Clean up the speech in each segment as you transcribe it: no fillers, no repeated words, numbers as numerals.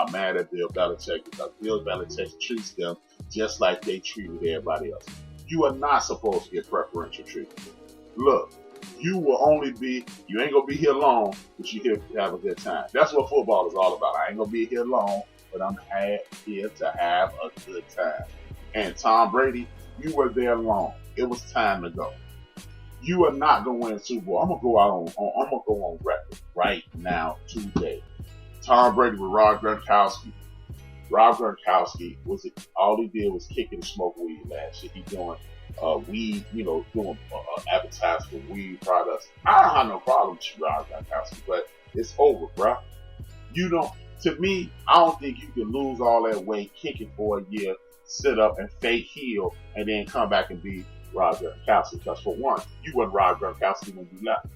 are mad at Bill Belichick because Bill Belichick treats them just like they treated everybody else. You are not supposed to get preferential treatment. Look, you ain't gonna be here long, but you here to have a good time. That's what football is all about. I ain't gonna be here long, but I'm here to have a good time. And Tom Brady, you were there long. It was time to go. You are not gonna win a Super Bowl. I'm gonna go on record right now today. Tom Brady with Rob Gronkowski. Rob Gronkowski all he did was kick and smoke weed last year. He doing weed, doing advertising for weed products. I don't have no problem with Rob Gronkowski, but it's over, bro. To me, I don't think you can lose all that weight, kick it for a year, sit up and fake heal, and then come back and be Rob Gronkowski. Because for one, you weren't Rob Gronkowski when you left.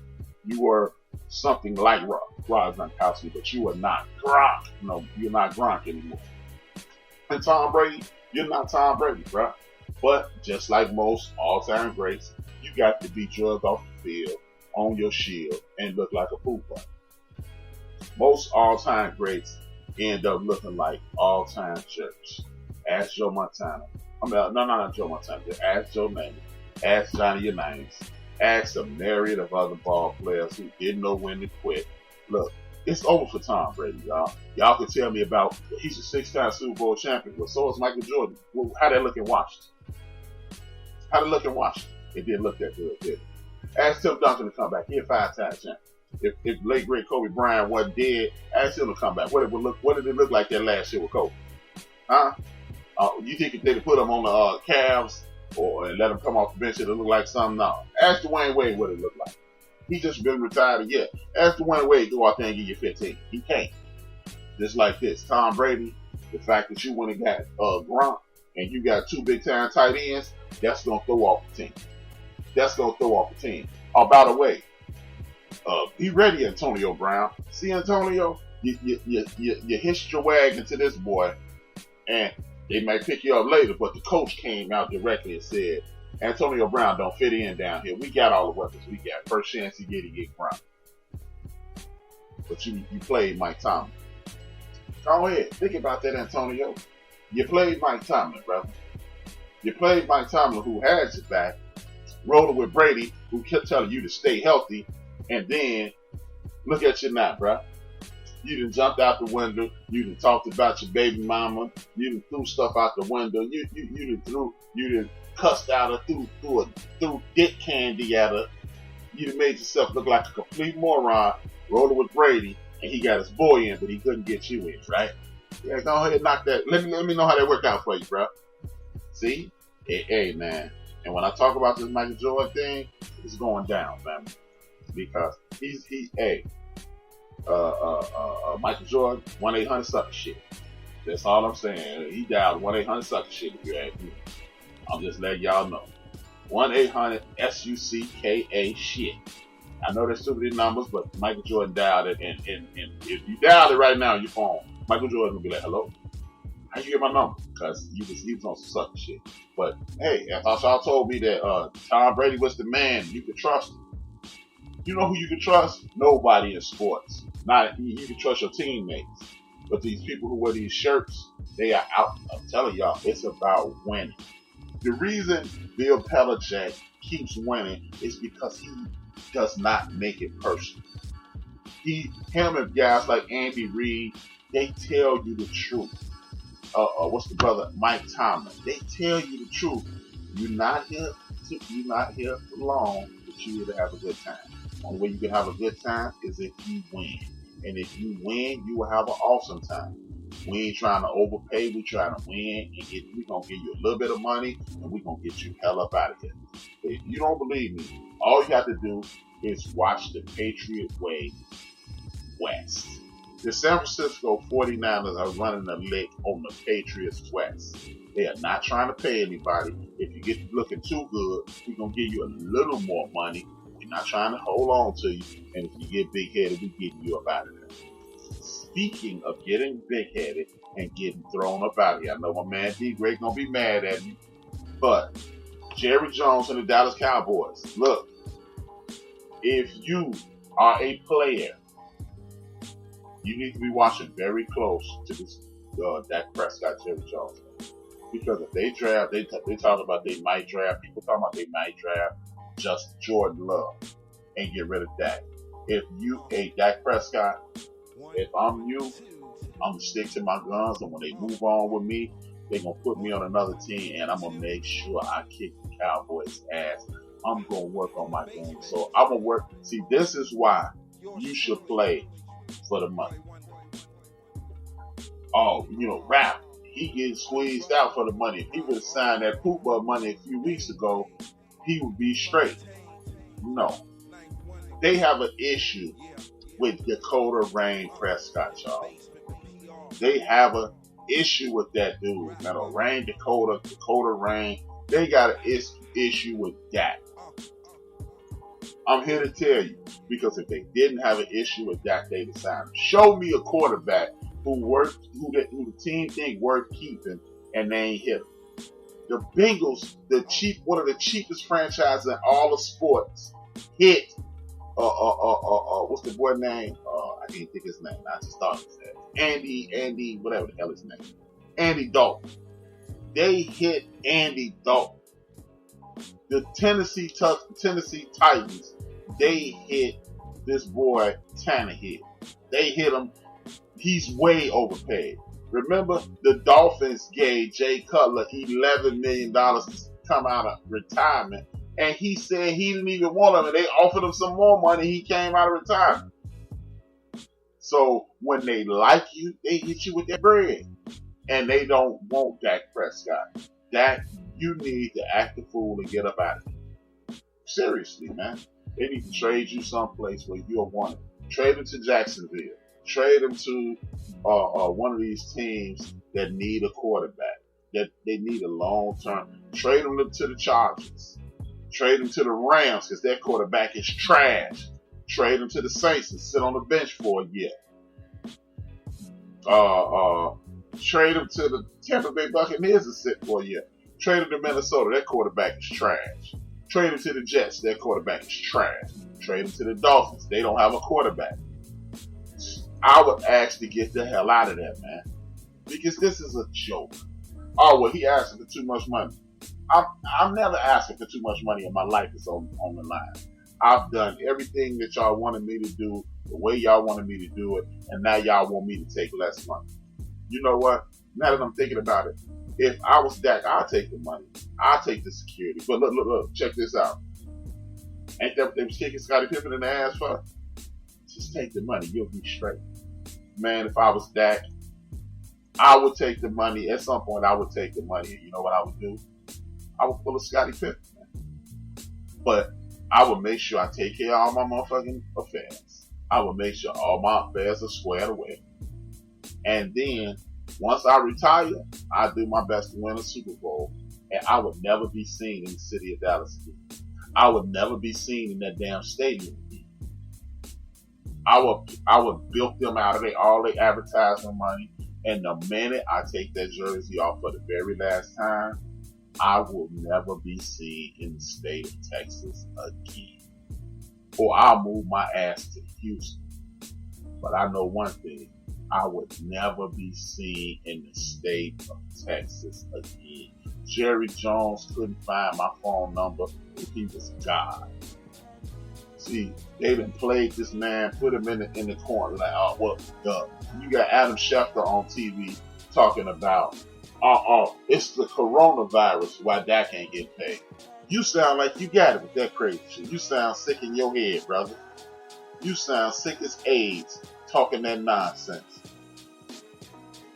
You were something like Rob Gronkowski, but you were not Gronk. No, you're not Gronk anymore. And Tom Brady, you're not Tom Brady, bro. But just like most all-time greats, you got to be drugged off the field on your shield and look like a poop bun. Most all-time greats end up looking like all-time jerks. Ask Joe Montana. Not Joe Montana. Ask Joe Namath. Ask Johnny Unitas. Ask a myriad of other ball players who didn't know when to quit. Look, it's over for Tom Brady, y'all. Y'all can tell me about he's a 6-time Super Bowl champion, but so is Michael Jordan. How that look in Washington? It didn't look that good, did it? Ask Tim Duncan to come back. He's a 5-time champion. If late great Kobe Bryant wasn't dead, ask him to come back. What did it look like that last year with Kobe? Huh? You think if they'd put him on the Cavs and let him come off the bench, it'd look like something? No. Ask Dwayne Wade what it looked like. He just been retired a year. Ask Dwayne Wade go out there and give you 15. He can't. Just like this. Tom Brady, the fact that you went and got Gronk and you got 2 big-time tight ends, that's going to throw off the team. Oh, by the way, be ready, Antonio Brown. See, Antonio, you hitched your wagon to this boy, and they might pick you up later, but the coach came out directly and said, Antonio Brown don't fit in down here. We got all the weapons we got. First chance he get Brown. But you played Mike Tomlin. Go ahead. Think about that, Antonio. You played Mike Tomlin, brother. You played Mike Tomlin, who had your back, rolling with Brady, who kept telling you to stay healthy, and then look at you now, bro. You done jumped out the window. You done talked about your baby mama. You done threw stuff out the window. You done cussed out her, threw dick candy at her. You done made yourself look like a complete moron, rolling with Brady, and he got his boy in, but he couldn't get you in, right? Yeah, go ahead and knock that. Let me know how that worked out for you, bro. See? Hey, man. And when I talk about this Michael Jordan thing, it's going down, man. Because Michael Jordan, 1-800-sucker shit. That's all I'm saying. He dialed 1-800-sucker shit, if you ask me. I'm just letting y'all know. 1-800-SUCKA shit. I know that's stupid numbers, but Michael Jordan dialed it, and if you dialed it right now on your phone, Michael Jordan will be like, hello? How you get my number? Because he was on some sucker shit. But hey, if y'all told me that Tom Brady was the man, you could trust him. You know who you can trust? Nobody in sports. You can trust your teammates. But these people who wear these shirts, they are out. I'm telling y'all, it's about winning. The reason Bill Belichick keeps winning is because he does not make it personal. Him and guys like Andy Reid, they tell you the truth. What's the brother? Mike Tomlin. They tell you the truth. You're not here for long, but you're here to have a good time. The only way you can have a good time is if you win. And if you win, you will have an awesome time. We ain't trying to overpay. We trying to win. And we're going to give you a little bit of money, and we're going to get you hell up out of here. If you don't believe me, all you have to do is watch the Patriot Way West. The San Francisco 49ers are running a lick on the Patriots West. They are not trying to pay anybody. If you get looking too good, we're going to give you a little more money. We're not trying to hold on to you. And if you get big-headed, we're getting you up out of there. Speaking of getting big-headed and getting thrown up out of here, I know my man D. Great going to be mad at me. But Jerry Jones and the Dallas Cowboys, look, if you are a player You need to be watching very close to this Dak Prescott, Jerry Jones. Because if they draft, they talk about they might draft. People talking about they might draft just Jordan Love and get rid of Dak. If you Dak Prescott, if I'm you, I'm gonna stick to my guns, and when they move on with me, they're gonna put me on another team, and I'm gonna make sure I kick the Cowboys' ass. I'm gonna work on my game. So I'm gonna work. See, this is why you should play for the money. Oh, Rap, he getting squeezed out for the money. If he would have signed that poop bug money a few weeks ago, he would be straight. No. They have an issue with Dakota Rain Prescott, y'all. They have an issue with that dude. Now, Rain Dakota Rain, they got an issue with Dak. I'm here to tell you, because if they didn't have an issue with Dak, they'd have signed him. Show me a quarterback who the team think worth keeping, and they ain't hit him. The Bengals, one of the cheapest franchises in all of sports, hit what's the boy name? I can't think his name. I just thought his name. Andy, whatever the hell his name. Andy Dalton. They hit Andy Dalton. The Tennessee Titans, they hit this boy Tannehill. They hit him. He's way overpaid. Remember, the Dolphins gave Jay Cutler $11 million to come out of retirement, and he said he didn't even want him, and they offered him some more money. He came out of retirement. So when they like you, they hit you with their bread, and they don't want Dak Prescott. Dak, you need to act the fool and get up out of here. Seriously, man. They need to trade you someplace where you're wanted. Trade him to Jacksonville. Trade him to one of these teams that need a quarterback. That they need a long term. Trade him to the Chargers. Trade him to the Rams because their quarterback is trash. Trade him to the Saints and sit on the bench for a year. Trade him to the Tampa Bay Buccaneers and sit for a year. Trade him to Minnesota. Their quarterback is trash. Trade him to the Jets. Their quarterback is trash. Trade him to the Dolphins. They don't have a quarterback. I would ask to get the hell out of there, man. Because this is a joke. Oh, well, he asking for too much money. I'm never asking for too much money, and my life is on the line. I've done everything that y'all wanted me to do, the way y'all wanted me to do it, and now y'all want me to take less money. You know what? Now that I'm thinking about it, if I was Dak, I'll take the money. I'll take the security. But look, check this out. Ain't that what they was kicking Scottie Pippen in the ass for? Just take the money. You'll be straight. Man, if I was Dak, I would take the money. At some point, I would take the money. You know what I would do? I would pull a Scottie Pippen. Man. But I would make sure I take care of all my motherfucking affairs. I would make sure all my affairs are squared away. And then, once I retire, I do my best to win a Super Bowl. And I would never be seen in the city of Dallas again. I would never be seen in that damn stadium again. I would bilk them out of all their advertisement money. And the minute I take that jersey off for the very last time, I will never be seen in the state of Texas again. Or I'll move my ass to Houston. But I know one thing. I would never be seen in the state of Texas again. Jerry Jones couldn't find my phone number if he was God. See, they done played this man, put him in the corner like, oh, well, you got Adam Schefter on TV talking about, it's the coronavirus why Dak ain't getting paid. You sound like you got it with that crazy shit. You sound sick in your head, brother. You sound sick as AIDS talking that nonsense.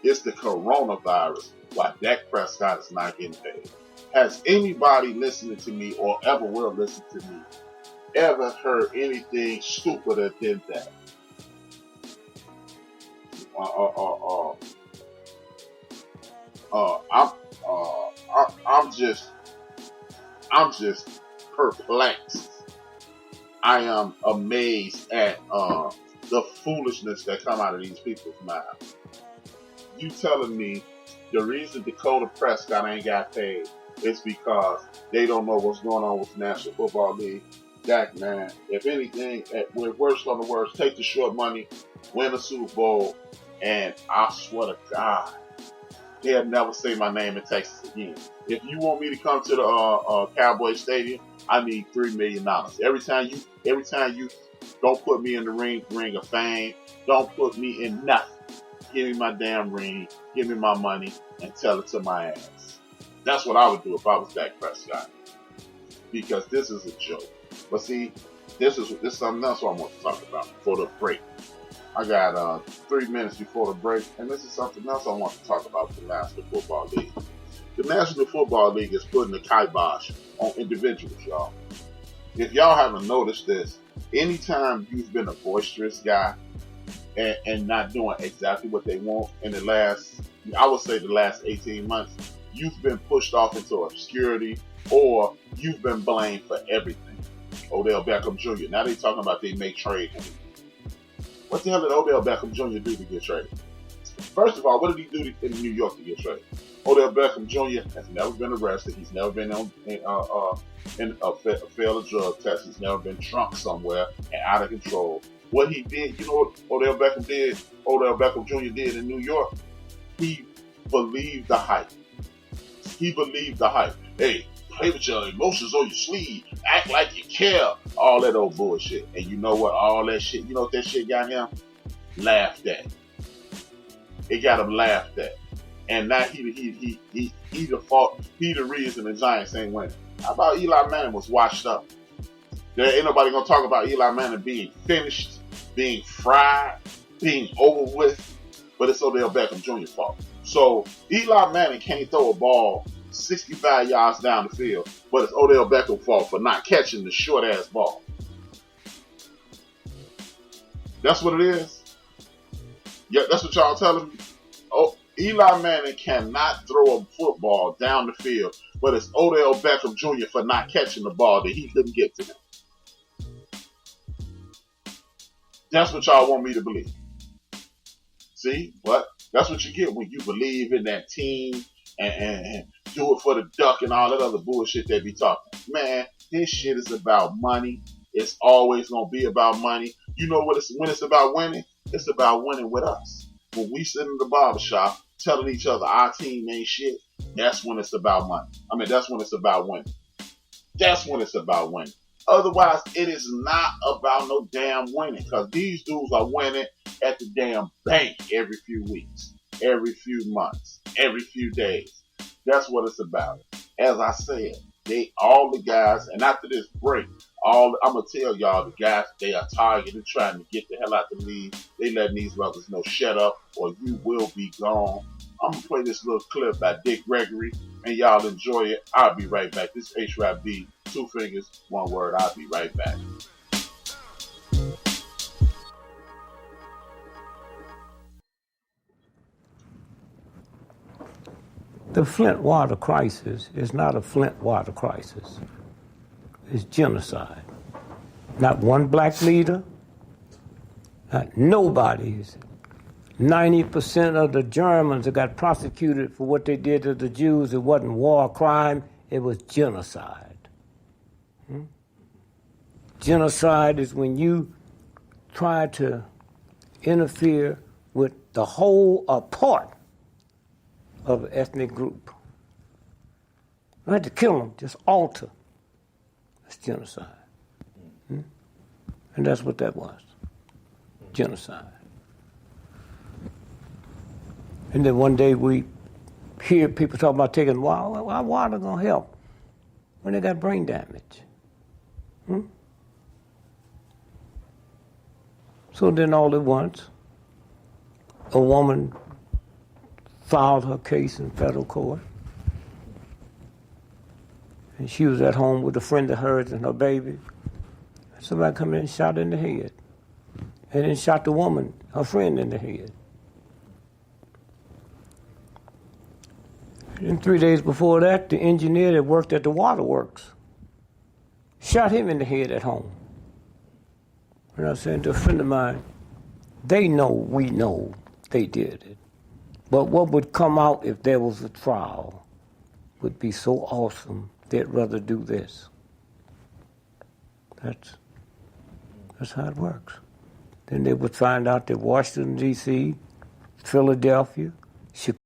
It's the coronavirus why Dak Prescott is not getting paid. Has anybody listening to me or ever will listen to me ever heard anything stupider than that? I'm just perplexed. I am amazed at the foolishness that come out of these people's mouths. You telling me the reason Dakota Prescott ain't got paid is because they don't know what's going on with the National Football League? Dak, man, if anything, we're worst on the worst, take the short money, win a Super Bowl, and I swear to God, they'll never say my name in Texas again. If you want me to come to the Cowboy Stadium, I need $3 million. Every time you don't put me in the ring of fame, don't put me in nothing. Give me my damn ring, give me my money, and tell it to my ass. That's what I would do if I was Dak Prescott. Because this is a joke. But see, this is something else I want to talk about before the break. I got 3 minutes before the break, and this is something else I want to talk about the National Football League. The National Football League is putting the kibosh on individuals, y'all. If y'all haven't noticed this, anytime you've been a boisterous guy and not doing exactly what they want in the last 18 months, you've been pushed off into obscurity or you've been blamed for everything. Odell Beckham Jr. Now they talking about they may trade him. What the hell did Odell Beckham Jr. do to get traded? First of all, what did he do in New York to get traded? Odell Beckham Jr. has never been arrested. He's never been in a failed drug test. He's never been drunk somewhere and out of control. What he did, you know what Odell Beckham Jr. did in New York? He believed the hype. Hey, play with your emotions on your sleeve. Act like you care. All that old bullshit. And you know what? All that shit, you know what that shit got him? Laughed at. It got him laughed at. And now he the reason the Giants ain't winning. How about Eli Manning was washed up? There ain't nobody gonna talk about Eli Manning being finished, being fried, being over with, but it's Odell Beckham Jr.'s fault. So Eli Manning can't throw a ball 65 yards down the field, but it's Odell Beckham's fault for not catching the short ass ball. That's what it is. Yeah, that's what y'all telling me. Oh, Eli Manning cannot throw a football down the field, but it's Odell Beckham Jr. for not catching the ball that he couldn't get to him. That's what y'all want me to believe. See? But that's what you get when you believe in that team and do it for the duck and all that other bullshit they be talking. Man, this shit is about money. It's always going to be about money. You know what? When it's about winning? It's about winning with us. When we sit in the barbershop telling each other our team ain't shit, that's when it's about money. That's when it's about winning. That's when it's about winning. Otherwise, it is not about no damn winning, because these dudes are winning at the damn bank every few weeks, every few months, every few days. That's what it's about. As I said, all the guys, and after this break, I'm going to tell y'all the guys, they are targeted trying to get the hell out the league. They letting these brothers know, shut up or you will be gone. I'm going to play this little clip by Dick Gregory, and y'all enjoy it. I'll be right back. This is H-Rap-B, 2 fingers, 1 word. I'll be right back. The Flint water crisis is not a Flint water crisis. It's genocide. Not one black leader, not nobody's. 90% of the Germans that got prosecuted for what they did to the Jews, it wasn't war crime, it was genocide. Genocide is when you try to interfere with the whole or part of an ethnic group. Not had to kill them, just alter. That's genocide. And that's what that was. Genocide. And then one day we hear people talk about taking water. Why water gonna help when they got brain damage? So then all at once, a woman filed her case in federal court. And she was at home with a friend of hers and her baby. Somebody come in and shot her in the head. And then shot the woman, her friend, in the head. And 3 days before that, the engineer that worked at the waterworks shot him in the head at home. And I was saying to a friend of mine, they know, we know they did it. But what would come out if there was a trial would be so awesome, they'd rather do this. That's how it works. Then they would find out that Washington, D.C., Philadelphia, Chicago,